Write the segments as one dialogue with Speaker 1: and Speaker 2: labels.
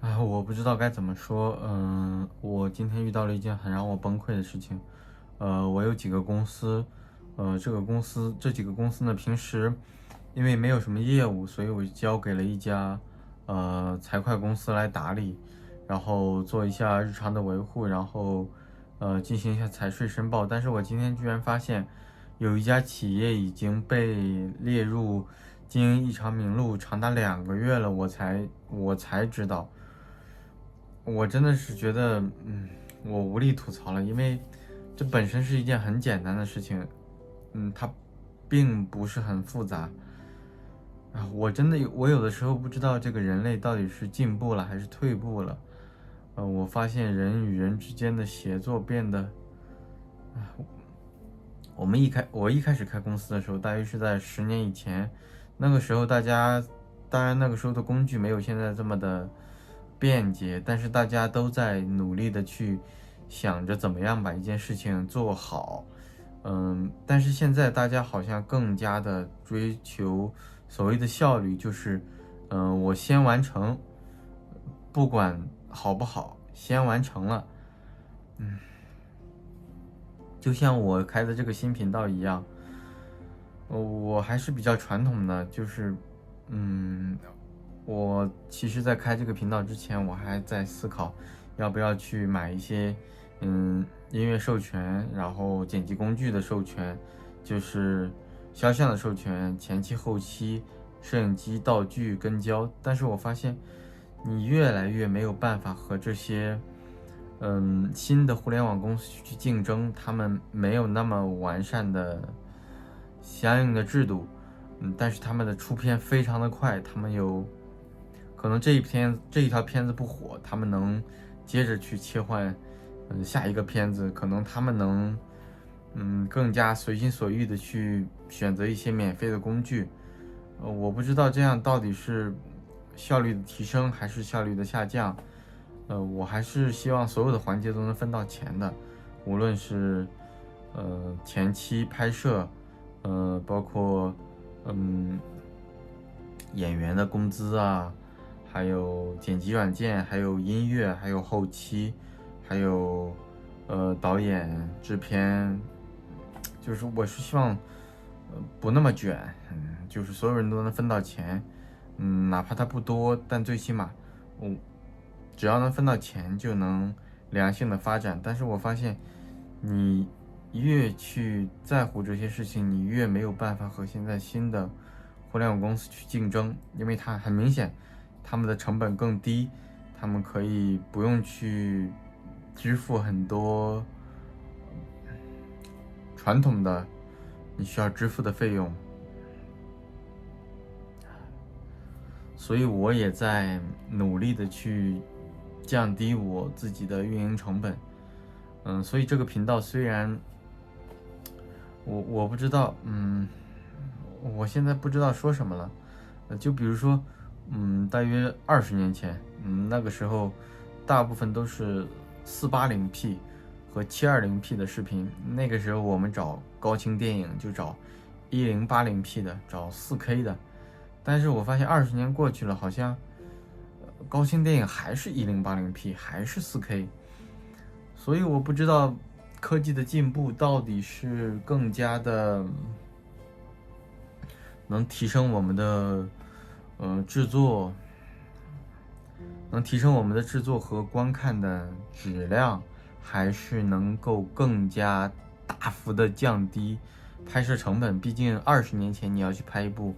Speaker 1: 我不知道该怎么说。我今天遇到了一件很让我崩溃的事情。我有几个公司，这几个公司呢，平时因为没有什么业务，所以我交给了一家财会公司来打理，然后做一下日常的维护，然后进行一下财税申报。但是我今天居然发现，有一家企业已经被列入经营异常名录长达2个月了，我才知道。我真的是觉得，我无力吐槽了，因为这本身是一件很简单的事情。它并不是很复杂。我有的时候不知道这个人类到底是进步了还是退步了。我发现人与人之间的协作变得，我一开始开公司的时候，大约是在10年以前。那个时候当然那个时候的工具没有现在这么的便捷，但是大家都在努力的去想着怎么样把一件事情做好。但是现在大家好像更加的追求所谓的效率，就是我先完成，不管好不好，先完成了。就像我开的这个新频道一样。我还是比较传统的，嗯，我其实在开这个频道之前，我还在思考要不要去买一些音乐授权，然后剪辑工具的授权，就是肖像的授权，前期后期摄影机道具跟焦。但是我发现你越来越没有办法和这些新的互联网公司去竞争，他们没有那么完善的相应的制度。但是他们的出片非常的快，他们有可能这一条片子不火，他们能接着去切换下一个片子，可能他们能更加随心所欲的去选择一些免费的工具。我不知道这样到底是效率的提升还是效率的下降。我还是希望所有的环节都能分到钱的，无论是前期拍摄，包括嗯演员的工资啊，还有剪辑软件，还有音乐，还有后期，还有导演、制片。就是我是希望不那么卷。就是所有人都能分到钱。哪怕它不多，但最起码我只要能分到钱，就能良性的发展。但是我发现，你越去在乎这些事情，你越没有办法和现在新的互联网公司去竞争，因为它很明显，他们的成本更低，他们可以不用去支付很多传统的你需要支付的费用。所以我也在努力的去降低我自己的运营成本。所以这个频道虽然我不知道，我现在不知道说什么了。就比如说，大约20年前，那个时候大部分都是480P 和720P 的视频。那个时候我们找高清电影就找1080P 的，找4K 的。但是我发现20年过去了，好像高清电影还是1080P，还是4K。所以我不知道科技的进步到底是更加的能提升我们的制作，能提升我们的制作和观看的质量，还是能够更加大幅的降低拍摄成本。毕竟20年前你要去拍一部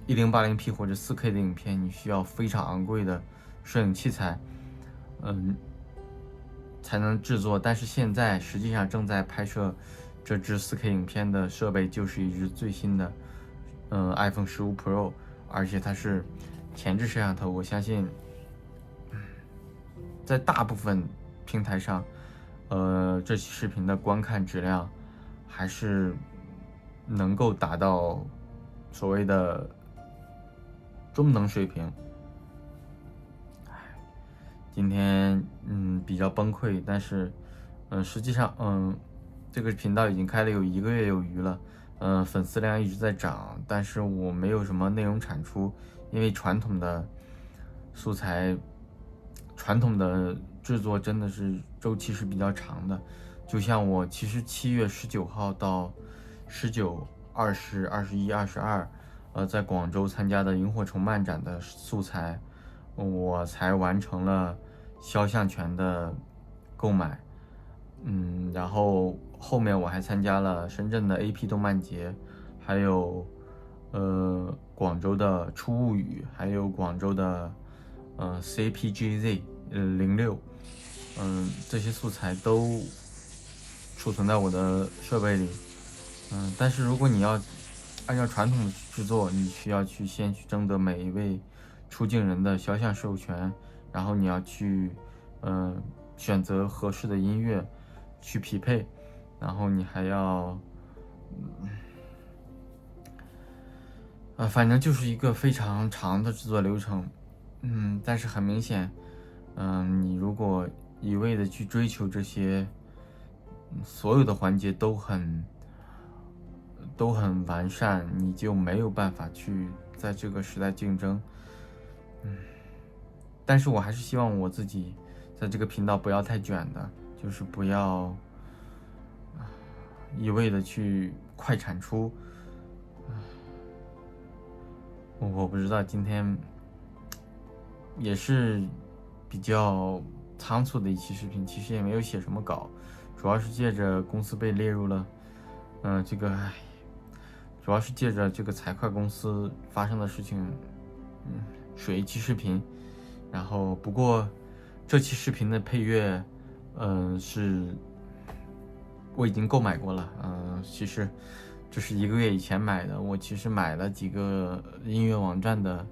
Speaker 1: 1080P 或者4K 的影片，你需要非常昂贵的摄影器材，才能制作。但是现在实际上正在拍摄这支4K 影片的设备就是一支最新的iPhone 15 Pro， 而且它是前置摄像头。我相信在大部分平台上，这期视频的观看质量还是能够达到所谓的中等水平。今天比较崩溃，但是实际上这个频道已经开了有1个月有余了。粉丝量一直在涨，但是我没有什么内容产出，因为传统的素材传统的制作真的是周期是比较长的。就像我其实7月19号到19、20、21、22，在广州参加的萤火虫漫展的素材，我才完成了肖像权的购买。然后后面我还参加了深圳的 AP 动漫节，还有广州的初物语，还有广州的CPGZ 06，这些素材都储存在我的设备里。但是如果你要按照传统的制作，你需要先去征得每一位出镜人的肖像授权，然后你要去选择合适的音乐去匹配，然后你还要反正就是一个非常长的制作流程。但是很明显，你如果一味的去追求这些，所有的环节都很完善，你就没有办法去在这个时代竞争。但是我还是希望我自己在这个频道不要太卷的，就是不要一味的去快产出。我不知道，今天也是比较仓促的一期视频，其实也没有写什么稿，主要是借着公司被列入了主要是借着这个财会公司发生的事情，水一期视频。然后不过这期视频的配乐是我已经购买过了。其实这是1个月以前买的，我其实买了几个音乐网站的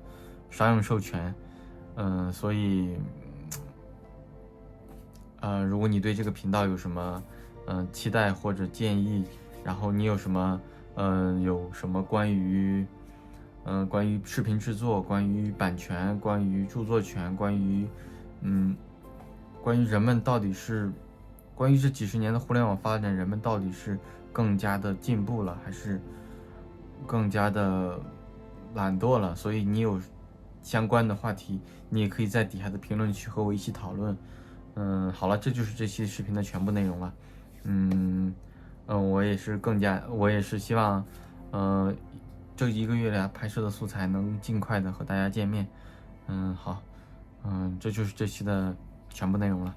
Speaker 1: 商用授权。所以如果你对这个频道有什么期待或者建议，然后你有什么关于视频制作、关于版权、关于著作权、关于人们到底是关于这几十年的互联网发展，人们到底是更加的进步了，还是更加的懒惰了？所以你有相关的话题，你也可以在底下的评论区和我一起讨论。好了，这就是这期视频的全部内容了。我也是希望这1个月来拍摄的素材能尽快的和大家见面。好，这就是这期的全部内容了。